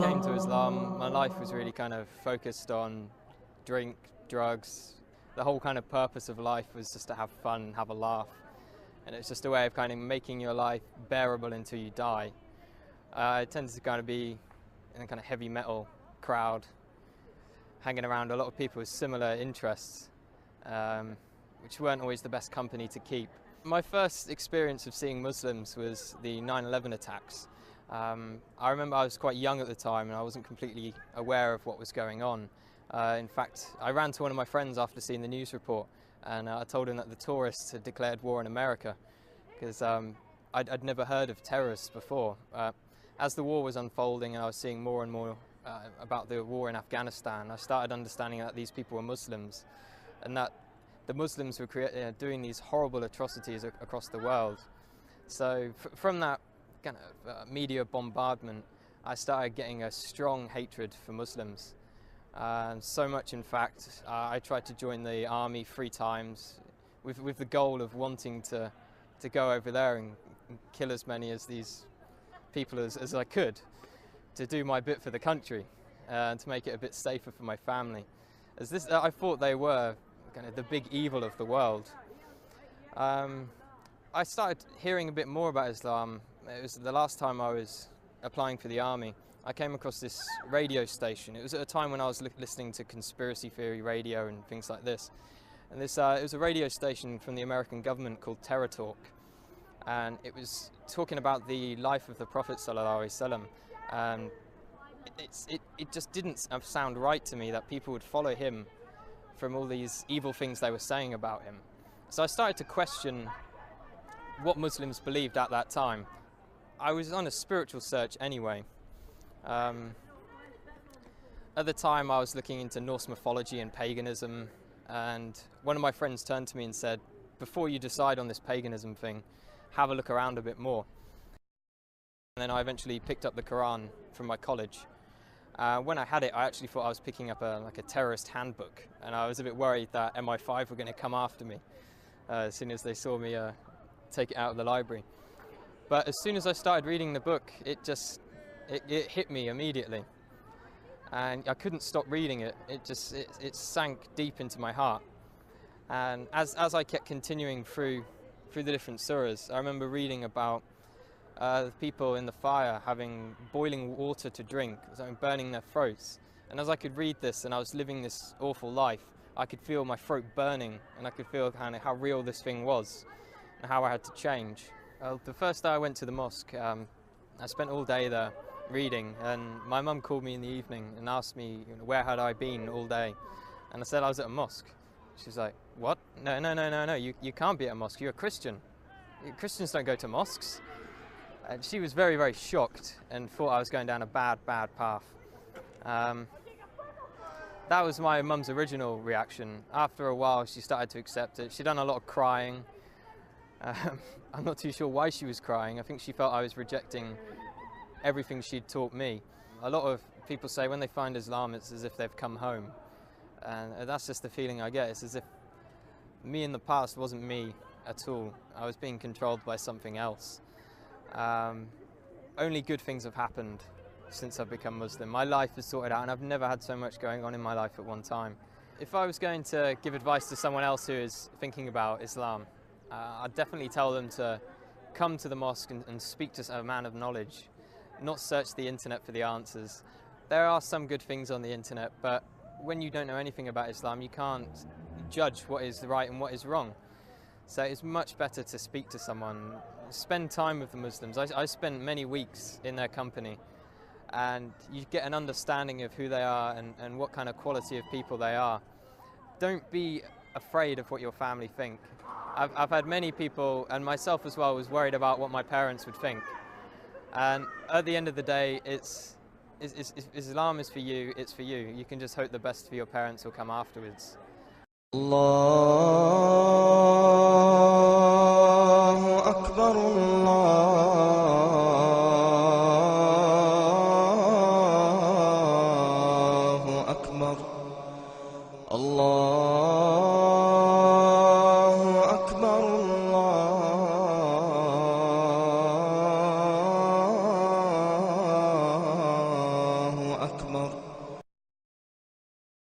came to Islam, my life was really kind of focused on drink, drugs. The whole kind of purpose of life was just to have fun and have a laugh. And it's just a way of kind of making your life bearable until you die. I tended to kind of be in a kind of heavy metal crowd, hanging around a lot of people with similar interests, which weren't always the best company to keep. My first experience of seeing Muslims was the 9/11 attacks. I remember I was quite young at the time and I wasn't completely aware of what was going on. In fact, I ran to one of my friends after seeing the news report and I told him that the tourists had declared war on America because I'd never heard of terrorists before. As the war was unfolding and I was seeing more and more about the war in Afghanistan, I started understanding that these people were Muslims and that the Muslims were doing these horrible atrocities across the world. So from that kind of media bombardment, I started getting a strong hatred for Muslims. So much, in fact, I tried to join the army 3 times with the goal of wanting to go over there and kill as many of these people as I could, to do my bit for the country and to make it a bit safer for my family. I thought they were kind of the big evil of the world. I started hearing a bit more about Islam. It was the last time I was applying for the army. I came across this radio station. It was at a time when I was listening to conspiracy theory radio and things like this. And it was a radio station from the American government called Terror Talk. And it was talking about the life of the Prophet ﷺ. And it just didn't sound right to me that people would follow him from all these evil things they were saying about him. So I started to question what Muslims believed at that time. I was on a spiritual search anyway. At the time I was looking into Norse mythology and paganism, and one of my friends turned to me and said, before you decide on this paganism thing, have a look around a bit more. And then I eventually picked up the Quran from my college. When I had it, I actually thought I was picking up a terrorist handbook, and I was a bit worried that MI5 were going to come after me as soon as they saw me take it out of the library. But as soon as I started reading the book, it hit me immediately, and I couldn't stop reading it. It sank deep into my heart. And as I kept continuing through the different surahs, I remember reading about the people in the fire having boiling water to drink, burning their throats. And as I could read this and I was living this awful life, I could feel my throat burning, and I could feel kind of how real this thing was and how I had to change. The first day I went to the mosque, I spent all day there reading, and my mum called me in the evening and asked me, where had I been all day, and I said I was at a mosque. She's like, what? No, you can't be at a mosque, you're a Christian. Christians don't go to mosques. And she was very, very shocked and thought I was going down a bad path. That was my mum's original reaction. After a while she started to accept it. She'd done a lot of crying. I'm not too sure why she was crying. I think she felt I was rejecting everything she'd taught me. A lot of people say when they find Islam, it's as if they've come home. And that's just the feeling I get. It's as if me in the past wasn't me at all. I was being controlled by something else. Only good things have happened since I've become Muslim. My life is sorted out, and I've never had so much going on in my life at one time. If I was going to give advice to someone else who is thinking about Islam, I'd definitely tell them to come to the mosque and speak to a man of knowledge, not search the internet for the answers. There are some good things on the internet, but when you don't know anything about Islam, you can't judge what is right and what is wrong. So it's much better to speak to someone, spend time with the Muslims. I spent many weeks in their company, and you get an understanding of who they are and what kind of quality of people they are. Don't be afraid of what your family think. I've had many people, and myself as well, was worried about what my parents would think. And at the end of the day, Islam is for you, it's for you. You can just hope the best for your parents will come afterwards. Allahu Akbar, Allahu Akbar, Allahu Akbar, Allah.